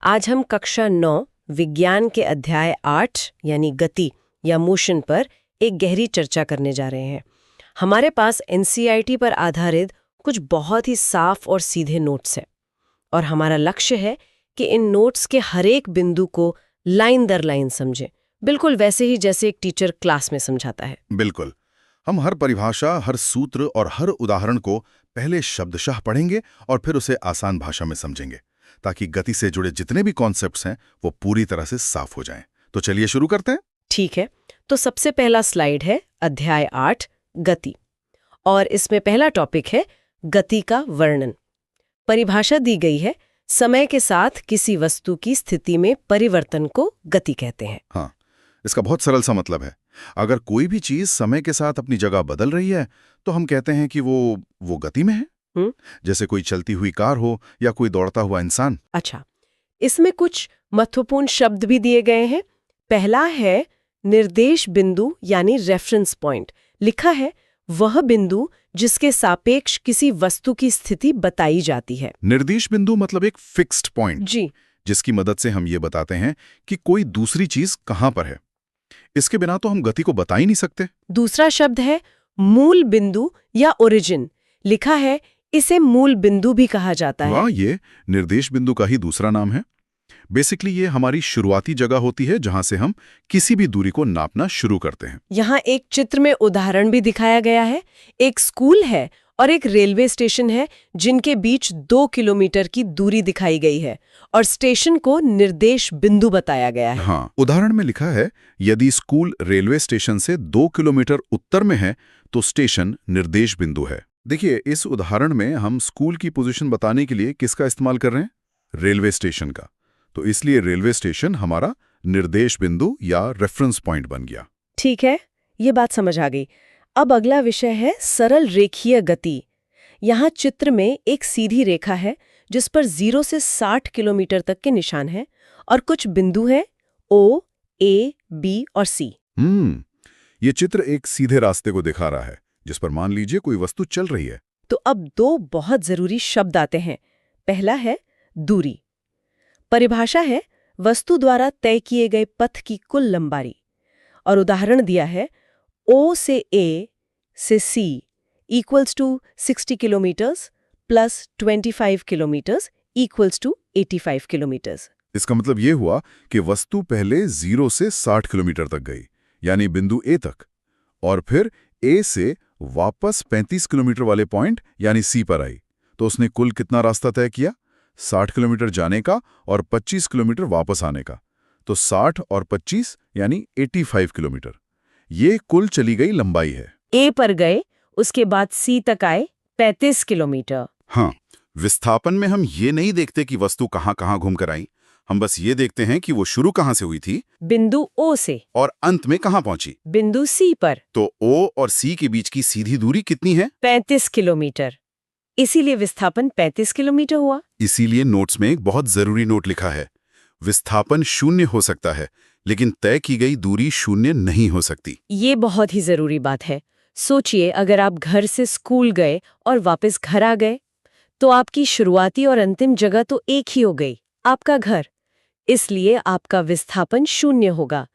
आज हम कक्षा 9 विज्ञान के अध्याय 8 यानी गति या मोशन पर एक गहरी चर्चा करने जा रहे हैं। हमारे पास एनसीईआरटी पर आधारित कुछ बहुत ही साफ और सीधे नोट्स हैं और हमारा लक्ष्य है कि इन नोट्स के हर एक बिंदु को लाइन दर लाइन समझें, बिल्कुल वैसे ही जैसे एक टीचर क्लास में समझाता है। बिल्कुल। हम हर परिभाषा, हर सूत्र और हर उदाहरण को पहले शब्दशः पढ़ेंगे और फिर उसे आसान भाषा में समझेंगे, ताकि गति से जुड़े जितने भी कॉन्सेप्ट्स हैं वो पूरी तरह से साफ हो जाएं। तो चलिए शुरू करते हैं। ठीक है, तो सबसे पहला स्लाइड है अध्याय 8 गति, और इसमें पहला टॉपिक है गति का वर्णन। परिभाषा दी गई है, समय के साथ किसी वस्तु की स्थिति में परिवर्तन को गति कहते हैं। हाँ, इसका बहुत सरल सा मतलब है, अगर कोई भी चीज समय के साथ अपनी जगह बदल रही है तो हम कहते हैं कि वो गति में है। जैसे कोई चलती हुई कार हो या कोई दौड़ता हुआ इंसान। अच्छा, इसमें कुछ महत्वपूर्ण शब्द भी दिए गए हैं। पहला है निर्देश बिंदु यानी रेफरेंस पॉइंट। लिखा है वह बिंदु जिसके सापेक्ष किसी वस्तु की स्थिति बताई जाती है। निर्देश बिंदु मतलब एक फिक्स्ड पॉइंट जी, जिसकी मदद से हम ये बताते हैं कि कोई दूसरी चीज कहां पर है। इसके बिना तो हम गति को बता ही नहीं सकते। दूसरा शब्द है मूल बिंदु या ओरिजिन। लिखा है इसे मूल बिंदु भी कहा जाता है। वाह, ये निर्देश बिंदु का ही दूसरा नाम है। बेसिकली ये हमारी शुरुआती जगह होती है जहां से हम किसी भी दूरी को नापना शुरू करते हैं। यहाँ एक चित्र में उदाहरण भी दिखाया गया है। एक स्कूल है और एक रेलवे स्टेशन है जिनके बीच 2 किलोमीटर की दूरी दिखाई गई है और स्टेशन को निर्देश बिंदु बताया गया है। हाँ, उदाहरण में लिखा है यदि स्कूल रेलवे स्टेशन से 2 किलोमीटर उत्तर में है तो स्टेशन निर्देश बिंदु है। देखिए, इस उदाहरण में हम स्कूल की पोजीशन बताने के लिए किसका इस्तेमाल कर रहे हैं? रेलवे स्टेशन का। तो इसलिए रेलवे स्टेशन हमारा निर्देश बिंदु या रेफरेंस पॉइंट बन गया। ठीक है, ये बात समझ आ गई। अब अगला विषय है सरल रेखीय गति। यहाँ चित्र में एक सीधी रेखा है जिस पर 0 से 60 किलोमीटर तक के निशान हैं और कुछ बिंदु हैं O, A, B और C। ये चित्र एक सीधे रास्ते को दिखा रहा है जिस पर मान लीजिए कोई वस्तु चल रही है। तो अब 2 बहुत जरूरी शब्द आते हैं। पहला है दूरी। परिभाषा है वस्तु द्वारा तय किए गए पथ की कुल लंबाई, और उदाहरण दिया है O से A से C equals to 60 kilometres plus 25 kilometres equals to 85 kilometres. इसका मतलब ये हुआ कि वस्तु पहले 0 से 60 किलोमीटर तक गई, यानी बिंदु A तक, और फिर A से वापस 35 किलोमीटर वाले पॉइंट यानी C पर आई। तो उसने कुल कितना रास्ता तय किया? 60 किलोमीटर जाने का और 25 किलोमीटर वापस आने का। तो 60 और 25 यानी 85 किलोमीटर। ये कुल चली गई लंबाई है। A पर गए, उसके बाद C तक आए 35 किलोमीटर। हाँ, विस्थापन में हम ये नहीं देखते कि वस्तु कहाँ-कहाँ घूमकर आई। हम बस ये देखते हैं कि वो शुरू कहाँ से हुई थी, बिंदु O से, और अंत में कहाँ पहुंची, बिंदु C पर। तो O और C के बीच की सीधी दूरी कितनी है? 35 किलोमीटर। इसीलिए विस्थापन 35 किलोमीटर हुआ। इसीलिए नोट्स में एक बहुत जरूरी नोट लिखा है, विस्थापन 0 हो सकता है लेकिन तय की गई दूरी 0 नहीं हो सकती। ये बहुत ही जरूरी बात है। सोचिए, अगर आप घर से स्कूल गए और वापस घर आ गए तो आपकी शुरुआती और अंतिम जगह तो एक ही हो गई, आपका घर। इसलिए आपका विस्थापन 0 होगा,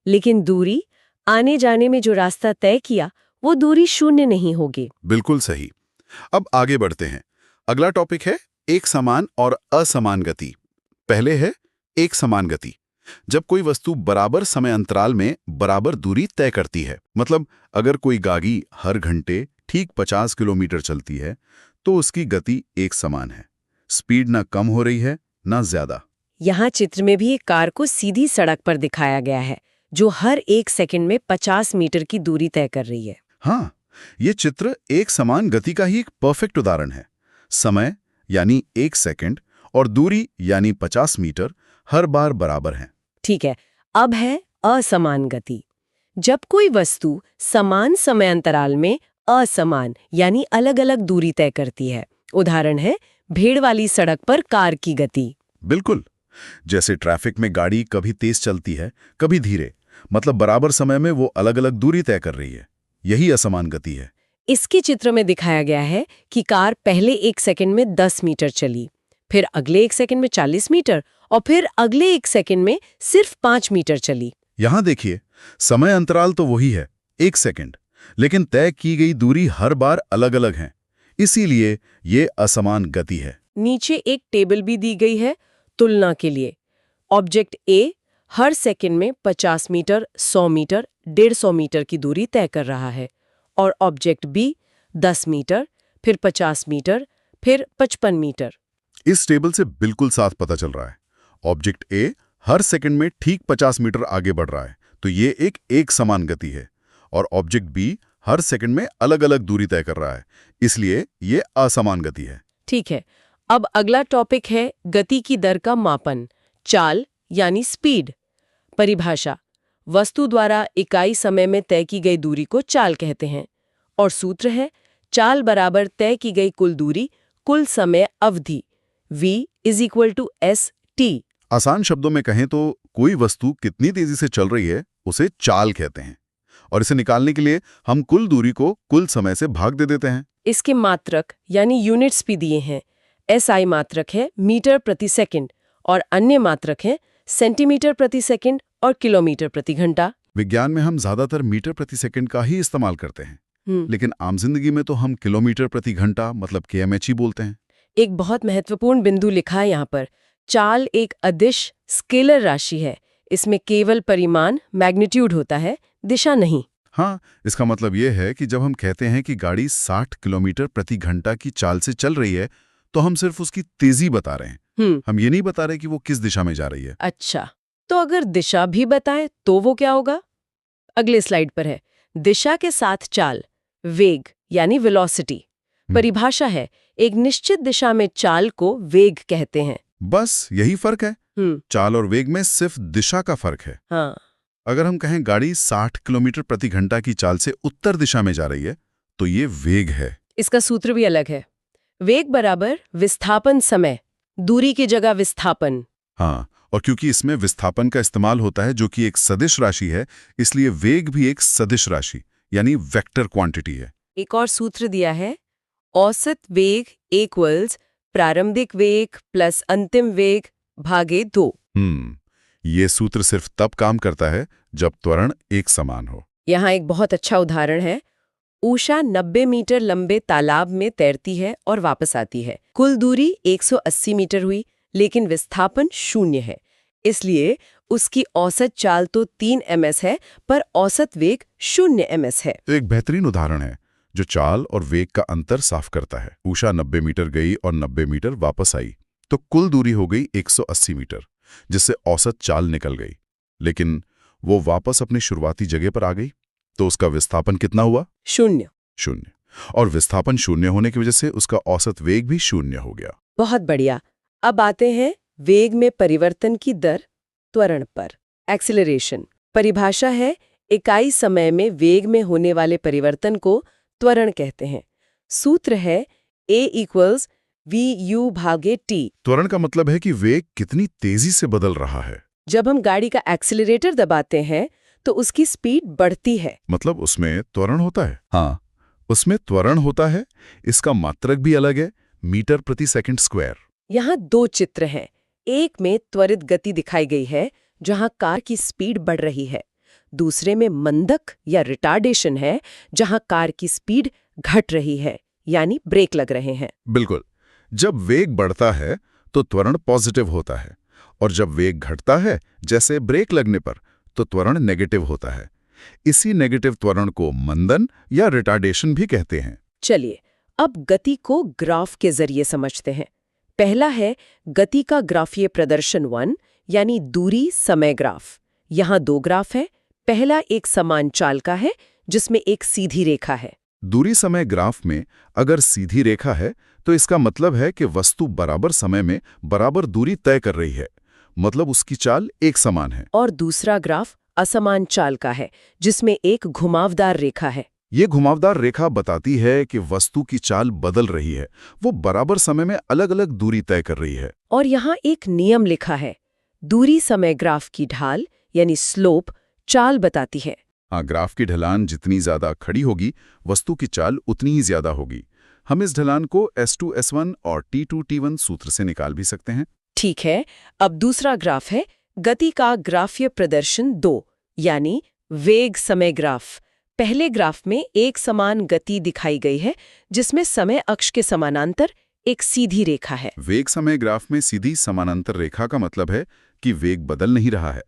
लेकिन दूरी, आने जाने में जो रास्ता तय किया वो दूरी 0 नहीं होगी। बिल्कुल सही। अब आगे बढ़ते हैं। अगला टॉपिक है एक समान और असमान गति। पहले है एक समान गति। जब कोई वस्तु बराबर समय अंतराल में बराबर दूरी तय करती है, मतलब अगर कोई गाड़ी हर घंटे ठीक 50 किलोमीटर चलती है तो उसकी गति एक समान है। स्पीड ना कम हो रही है ना ज्यादा। यहाँ चित्र में भी एक कार को सीधी सड़क पर दिखाया गया है जो हर 1 सेकंड में 50 मीटर की दूरी तय कर रही है। हाँ, ये चित्र एक समान गति का ही एक परफेक्ट उदाहरण है। समय यानी 1 सेकंड और दूरी यानी 50 मीटर हर बार बराबर हैं। ठीक है, अब है असमान गति। जब कोई वस्तु समान समय अंतराल में असमान यानी अलग-अलग दूरी तय करती है। उदाहरण है भीड़ वाली सड़क पर कार की गति। बिल्कुल, जैसे ट्रैफिक में गाड़ी कभी तेज चलती है कभी धीरे, मतलब बराबर समय में वो अलग-अलग दूरी तय कर रही है। यही असमान गति है। इसके चित्र में दिखाया गया है कि कार पहले 1 सेकंड में 10 मीटर चली, फिर अगले 1 सेकंड में 40 मीटर और फिर अगले 1 सेकंड में सिर्फ 5 मीटर चली। यहां देखिए, समय अंतराल तो वही है, 1 सेकंड, लेकिन तय की गई दूरी हर बार अलग-अलग है। इसीलिए ये असमान गति है। नीचे एक टेबल भी दी गई है तुलना के लिए। ऑब्जेक्ट ए हर सेकंड में 50 मीटर, 100 मीटर, 150 मीटर की दूरी तय कर रहा है और ऑब्जेक्ट बी 10 मीटर, फिर 50 मीटर, फिर 55 मीटर। इस टेबल से बिल्कुल साफ पता चल रहा है, ऑब्जेक्ट ए हर सेकंड में ठीक 50 मीटर आगे बढ़ रहा है, तो ये एक समान गति है। और ऑब्जेक्ट बी हर सेकंड में अलग-अलग दूरी तय कर रहा है, इसलिए ये असमान गति है। ठीक है, अब अगला टॉपिक है गति की दर का मापन, चाल यानी स्पीड। परिभाषा: वस्तु द्वारा इकाई समय में तय की गई दूरी को चाल कहते हैं और सूत्र है चाल बराबर तय की गई कुल दूरी कुल समय अवधि v = st। आसान शब्दों में कहें तो कोई वस्तु कितनी तेजी से चल रही है उसे चाल कहते हैं, और इसे निकालने के लिए हम कुल दूरी को कुल समय से भाग दे देते हैं। इसके मात्रक यानी यूनिट्स भी दिए हैं। SI मात्रक है मीटर प्रति सेकंड और अन्य मात्रक है सेंटीमीटर प्रति सेकंड और किलोमीटर प्रति घंटा। विज्ञान में हम ज्यादातर मीटर प्रति सेकंड का ही इस्तेमाल करते हैं, लेकिन आम जिंदगी में तो हम किलोमीटर प्रति घंटा मतलब kmh ही बोलते हैं। एक बहुत महत्वपूर्ण बिंदु लिखा है यहाँ पर, चाल एक अदिश स्केलर राशि है। इसमें केवल परिमाण मैग्नीट्यूड होता है, दिशा नहीं। हाँ, इसका मतलब ये है कि जब हम कहते हैं कि गाड़ी 60 किलोमीटर प्रति घंटा की चाल से चल रही है, तो हम सिर्फ उसकी तेजी बता रहे हैं। हम ये नहीं बता रहे कि वो किस दिशा में जा रही है। अच्छा, तो अगर दिशा भी बताएं तो वो क्या होगा? अगले स्लाइड पर है दिशा के साथ चाल, वेग यानी वेलोसिटी। परिभाषा है एक निश्चित दिशा में चाल को वेग कहते हैं। बस यही फर्क है। चाल और वेग में सिर्फ दिशा का फर्क है। हाँ। अगर हम कहें गाड़ी 60 किलोमीटर प्रति घंटा की चाल से उत्तर दिशा में जा रही है, तो ये वेग है। इसका सूत्र भी अलग है, वेग बराबर विस्थापन समय, दूरी की जगह विस्थापन। हाँ, और क्योंकि इसमें विस्थापन का इस्तेमाल होता है जो कि एक सदिश राशि है, इसलिए वेग भी एक सदिश राशि यानी वेक्टर क्वांटिटी है। एक और सूत्र दिया है, औसत वेग इक्वल्स प्रारंभिक वेग प्लस अंतिम वेग भागे 2। ये सूत्र सिर्फ तब काम करता है जब त्वरण एक समान हो। यहाँ एक बहुत अच्छा उदाहरण है। उषा 90 मीटर लंबे तालाब में तैरती है और वापस आती है। कुल दूरी 180 मीटर हुई, लेकिन विस्थापन 0 है। इसलिए उसकी औसत चाल तो 3 ms है, पर औसत वेग 0 ms है। तो एक बेहतरीन उदाहरण है जो चाल और वेग का अंतर साफ करता है। उषा 90 मीटर गई और 90 मीटर वापस आई, तो कुल दूरी हो गई 180 मीटर, जिससे औसत चाल निकल गई। लेकिन वो वापस अपनी शुरुआती जगह पर आ गई, तो उसका विस्थापन कितना हुआ? 0। और विस्थापन 0 होने की वजह से उसका औसत वेग भी 0 हो गया। बहुत बढ़िया। अब आते हैं वेग में परिवर्तन की दर, त्वरण पर। एक्सीलरेशन परिभाषा है इकाई समय में वेग में होने वाले परिवर्तन को त्वरण कहते हैं। सूत्र है A = VU/T। त्वरण का मतलब है कि वेग कितनी तेजी से बदल रहा है। जब हम गाड़ी का एक्सीलरेटर दबाते हैं तो उसकी स्पीड बढ़ती है। मतलब उसमें त्वरण होता है। हाँ, उसमें त्वरण होता है। इसका मात्रक भी अलग है, मीटर प्रति सेकंड स्क्वायर। यहाँ 2 चित्र हैं। एक में त्वरित गति दिखाई गई है जहाँ कार की स्पीड बढ़ रही है। दूसरे में मंदक या रिटार्डेशन है जहाँ कार की स्पीड घट रही है, यानी ब्रेक लग रहे हैं। बिल्कुल। जब वेग बढ़ता है तो त्वरण पॉजिटिव होता है, और जब वेग घटता है जैसे ब्रेक लगने पर, तो त्वरण नेगेटिव होता है। इसी नेगेटिव त्वरण को मंदन या रिटार्डेशन भी कहते हैं। चलिए अब गति को ग्राफ के जरिए समझते हैं। पहला है गति का ग्राफीय प्रदर्शन 1 यानी दूरी समय ग्राफ। यहाँ 2 ग्राफ है। पहला एक समान चाल का है जिसमें एक सीधी रेखा है। दूरी समय ग्राफ में अगर सीधी रेखा है तो इसका मतलब है कि वस्तु बराबर समय में बराबर दूरी तय कर रही है, मतलब उसकी चाल एक समान है। और दूसरा ग्राफ असमान चाल का है जिसमें एक घुमावदार रेखा है। ये घुमावदार रेखा बताती है कि वस्तु की चाल बदल रही है, वो बराबर समय में अलग अलग दूरी तय कर रही है। और यहाँ एक नियम लिखा है, दूरी समय ग्राफ की ढाल यानी स्लोप चाल बताती है। हाँ, ग्राफ की ढलान जितनी ज्यादा खड़ी होगी, वस्तु की चाल उतनी ही ज्यादा होगी। हम इस ढलान को S2 S1 और T2 T1 सूत्र से निकाल भी सकते हैं। ठीक है, अब दूसरा ग्राफ है गति का ग्राफीय प्रदर्शन 2 यानी वेग समय ग्राफ। पहले ग्राफ में एक समान गति दिखाई गई है जिसमें समय अक्ष के समानांतर एक सीधी रेखा है। वेग समय ग्राफ में सीधी समानांतर रेखा का मतलब है कि वेग बदल नहीं रहा है,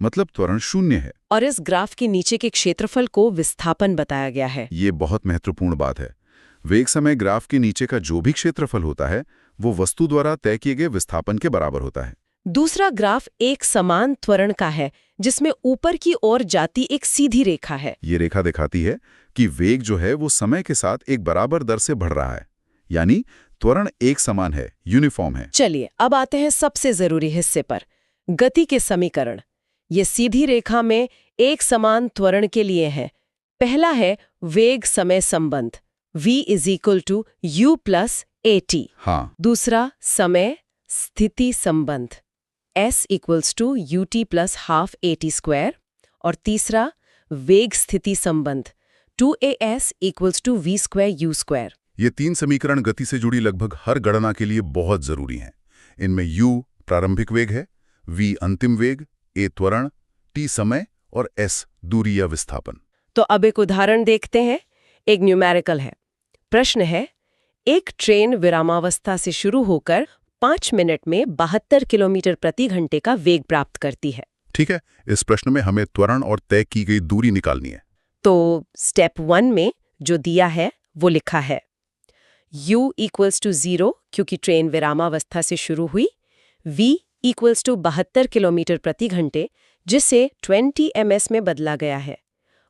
मतलब त्वरण शून्य है। और इस ग्राफ के नीचे के क्षेत्रफल को विस्थापन बताया गया है। ये बहुत महत्वपूर्ण बात है। वेग समय ग्राफ के नीचे का जो भी क्षेत्रफल होता है वो वस्तु द्वारा तय किए गए विस्थापन के बराबर होता है। दूसरा ग्राफ एक समान त्वरण का है जिसमें ऊपर की ओर जाती एक सीधी रेखा है। ये रेखा दिखाती है कि वेग जो है वो समय के साथ एक बराबर दर से बढ़ रहा है, यानी त्वरण एक समान है, यूनिफॉर्म है। चलिए अब आते हैं सबसे जरूरी हिस्से पर, गति के समीकरण। ये सीधी रेखा में एक समान त्वरण के लिए है। पहला है वेग समय संबंध v = u + at। हाँ, दूसरा समय स्थिति संबंध s = ut + ½ at²। और तीसरा वेग स्थिति संबंध 2as = v²u²। ये तीन समीकरण गति से जुड़ी लगभग हर गणना के लिए बहुत जरूरी हैं। इनमें u प्रारंभिक वेग है, v अंतिम वेग, a त्वरण, t समय और s दूरी या विस्थापन। तो अब एक उदाहरण देखते हैं। एक न्यूमेरिकल है। प्रश्न है, एक ट्रेन विरामावस्था से शुरू होकर 5 मिनट में 72 किलोमीटर प्रति घंटे का वेग प्राप्त करती है। ठीक है, इस प्रश्न में हमें त्वरण और तय की गई दूरी निकालनी है। तो स्टेप 1 में जो दिया है वो लिखा है u = 0 क्योंकि ट्रेन विरामावस्था से शुरू हुई, v = 72 किलोमीटर प्रति घंटे जिसे 20 ms में बदला गया है,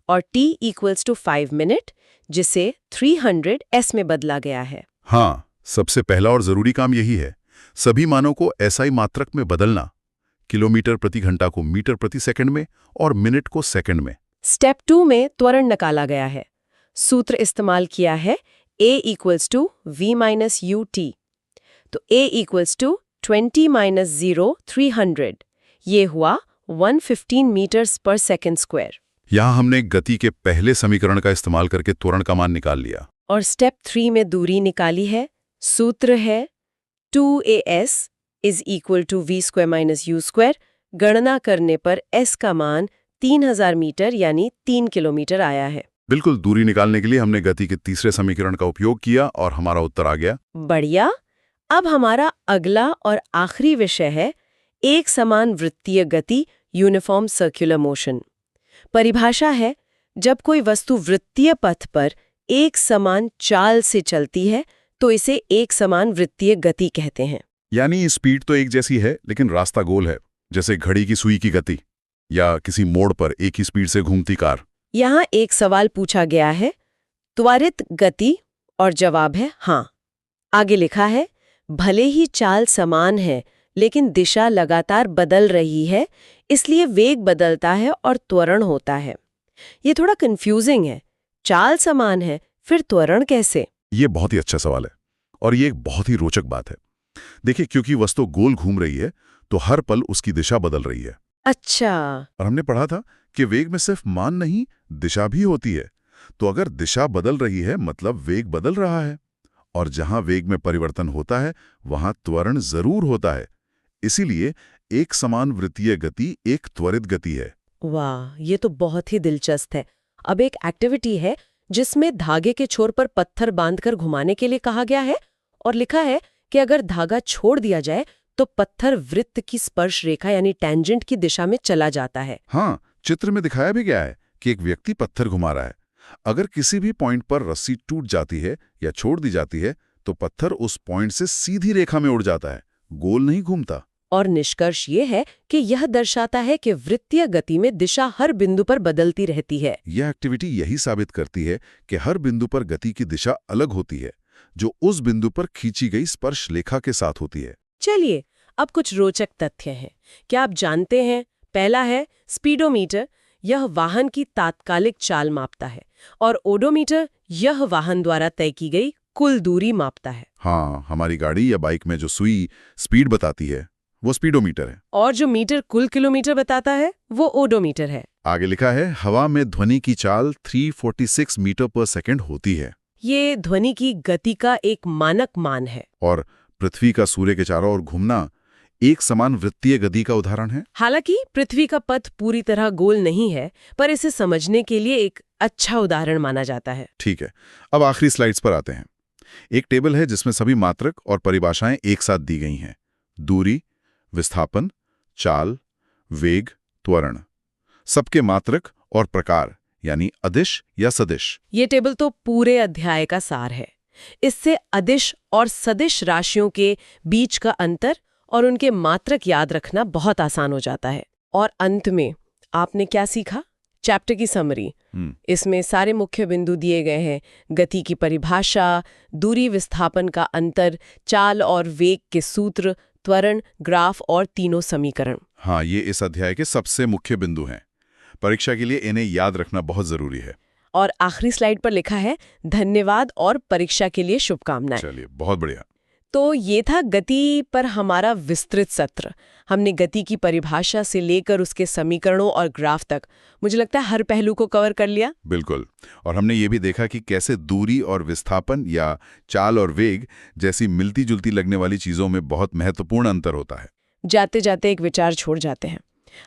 और t = 5 मिनट जिसे 300 s में बदला गया है। हाँ, सबसे पहला और जरूरी काम यही है, सभी मानों को SI मात्रक में बदलना, किलोमीटर प्रति घंटा को मीटर प्रति सेकंड में और मिनट को सेकंड में। स्टेप 2 में त्वरण निकाला गया है। सूत्र इस्तेमाल किया है a = v - ut। तो a = 20 - 0 300। ये हुआ 115 मीटर्स पर सेकंड स्क्वायर। यहाँ हमने गति के पहले समीकरण का इस्तेमाल करके त्वरण का मान निकाल लिया। और स्टेप 3 में दूरी निकाली है। सूत्र है 2as = v² - u²। गणना करने पर s का मान 3000 मीटर यानी 3 किलोमीटर आया है। बिल्कुल, दूरी निकालने के लिए हमने गति के तीसरे समीकरण का उपयोग किया और हमारा उत्तर आ गया। बढ़िया। अब हमारा अगला और आखिरी विषय है एक समान वृत्तीय गति, यूनिफॉर्म सर्कुलर मोशन। परिभाषा है, जब कोई वस्तु वृत्तीय पथ पर एक समान चाल से चलती है तो इसे एक समान वृत्तीय गति कहते हैं। यानी स्पीड तो एक जैसी है लेकिन रास्ता गोल है, जैसे घड़ी की सुई की गति या किसी मोड़ पर एक ही स्पीड से घूमती कार। यहाँ एक सवाल पूछा गया है, त्वरित गति, और जवाब है हाँ। आगे लिखा है, भले ही चाल समान है लेकिन दिशा लगातार बदल रही है, इसलिए वेग बदलता है और त्वरण होता है। ये थोड़ा कंफ्यूजिंग है, चाल समान है फिर त्वरण कैसे? ये बहुत ही अच्छा सवाल है और ये एक बहुत ही रोचक बात है। देखिए, क्योंकि वस्तु गोल घूम रही है तो हर पल उसकी दिशा बदल रही है। अच्छा। और हमने पढ़ा था कि वेग में सिर्फ मान नहीं, दिशा भी होती है। तो अगर दिशा बदल रही है मतलब वेग बदल रहा है, और जहां वेग में परिवर्तन होता है वहां त्वरण जरूर होता है। इसीलिए एक समान वृत्तीय गति एक त्वरित गति है। वाह, ये तो बहुत ही दिलचस्प है। अब एक एक्टिविटी है जिसमें धागे के छोर पर पत्थर बांधकर घुमाने के लिए कहा गया है और लिखा है कि अगर धागा छोड़ दिया जाए तो पत्थर वृत्त की स्पर्श रेखा यानी टेंजेंट की दिशा में चला जाता है। हाँ, चित्र में दिखाया भी गया है कि एक व्यक्ति पत्थर घुमा रहा है। अगर किसी भी पॉइंट पर रस्सी टूट जाती है या छोड़ दी जाती है तो पत्थर उस पॉइंट से सीधी रेखा में उड़ जाता है, गोल नहीं घूमता। और निष्कर्ष ये है कि यह दर्शाता है कि वृत्तीय गति में दिशा हर बिंदु पर बदलती रहती है। यह एक्टिविटी यही साबित करती है कि हर बिंदु पर गति की दिशा अलग होती है, जो उस बिंदु पर खींची गई स्पर्श रेखा के साथ होती है। चलिए, अब कुछ रोचक तथ्य हैं। क्या आप जानते हैं? पहला है स्पीडोमीटर, यह वाहन की तात्कालिक चाल मापता है, और ओडोमीटर यह वाहन द्वारा तय की गई कुल दूरी मापता है। हाँ, हमारी गाड़ी या बाइक में जो सुई स्पीड बताती है वो स्पीडोमीटर है, और जो मीटर कुल किलोमीटर बताता है वो ओडोमीटर है। आगे लिखा है, हवा में ध्वनि की चाल 346 मीटर पर सेकंड होती है। ये ध्वनि की गति का एक मानक मान है। और पृथ्वी का सूर्य के चारों ओर घूमना एक समान वृत्तीय गति का उदाहरण है। हालांकि पृथ्वी का पथ पूरी तरह गोल नहीं है, पर इसे समझने के लिए एक अच्छा उदाहरण माना जाता है। ठीक है, अब आखिरी स्लाइड्स पर आते हैं। एक टेबल है जिसमें सभी मात्रक और परिभाषाएं एक साथ दी गई हैं। दूरी, विस्थापन, चाल, वेग, त्वरण, सबके मात्रक और प्रकार यानी अदिश या सदिश। ये टेबल तो पूरे अध्याय का सार है। इससे अदिश और सदिश राशियों के बीच का अंतर और उनके मात्रक याद रखना बहुत आसान हो जाता है। और अंत में आपने क्या सीखा? चैप्टर की समरी। इसमें सारे मुख्य बिंदु दिए गए हैं। गति की परिभाषा, दूरी विस्थापन का अंतर, चाल और वेग के सूत्र, त्वरण, ग्राफ और तीनों समीकरण। हाँ, ये इस अध्याय के सबसे मुख्य बिंदु हैं। परीक्षा के लिए इन्हें याद रखना बहुत जरूरी है। और आखिरी स्लाइड पर लिखा है, धन्यवाद और परीक्षा के लिए शुभकामनाएं। चलिए, बहुत बढ़िया। तो ये था गति पर हमारा विस्तृत सत्र। हमने गति की परिभाषा से लेकर उसके समीकरणों और ग्राफ तक, मुझे लगता है, हर पहलू को कवर कर लिया। बिल्कुल। और हमने ये भी देखा कि कैसे दूरी और विस्थापन या चाल और वेग जैसी मिलती जुलती लगने वाली चीजों में बहुत महत्वपूर्ण अंतर होता है। जाते जाते एक विचार छोड़ जाते हैं।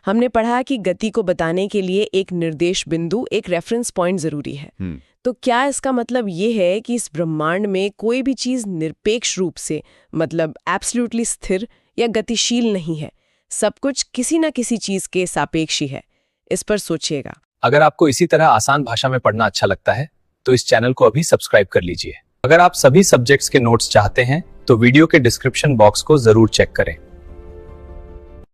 हमने पढ़ा कि गति को बताने के लिए एक निर्देश बिंदु, एक रेफरेंस पॉइंट जरूरी है। तो क्या इसका मतलब ये है कि इस ब्रह्मांड में कोई भी चीज निरपेक्ष रूप से, मतलब एब्सोल्युटली स्थिर या गतिशील नहीं है? सब कुछ किसी न किसी चीज के सापेक्ष ही है। इस पर सोचिएगा। अगर आपको इसी तरह आसान भाषा में पढ़ना अच्छा लगता है तो इस चैनल को अभी सब्सक्राइब कर लीजिए। अगर आप सभी सब्जेक्ट्स के नोट्स चाहते हैं तो वीडियो के डिस्क्रिप्शन बॉक्स को जरूर चेक करें।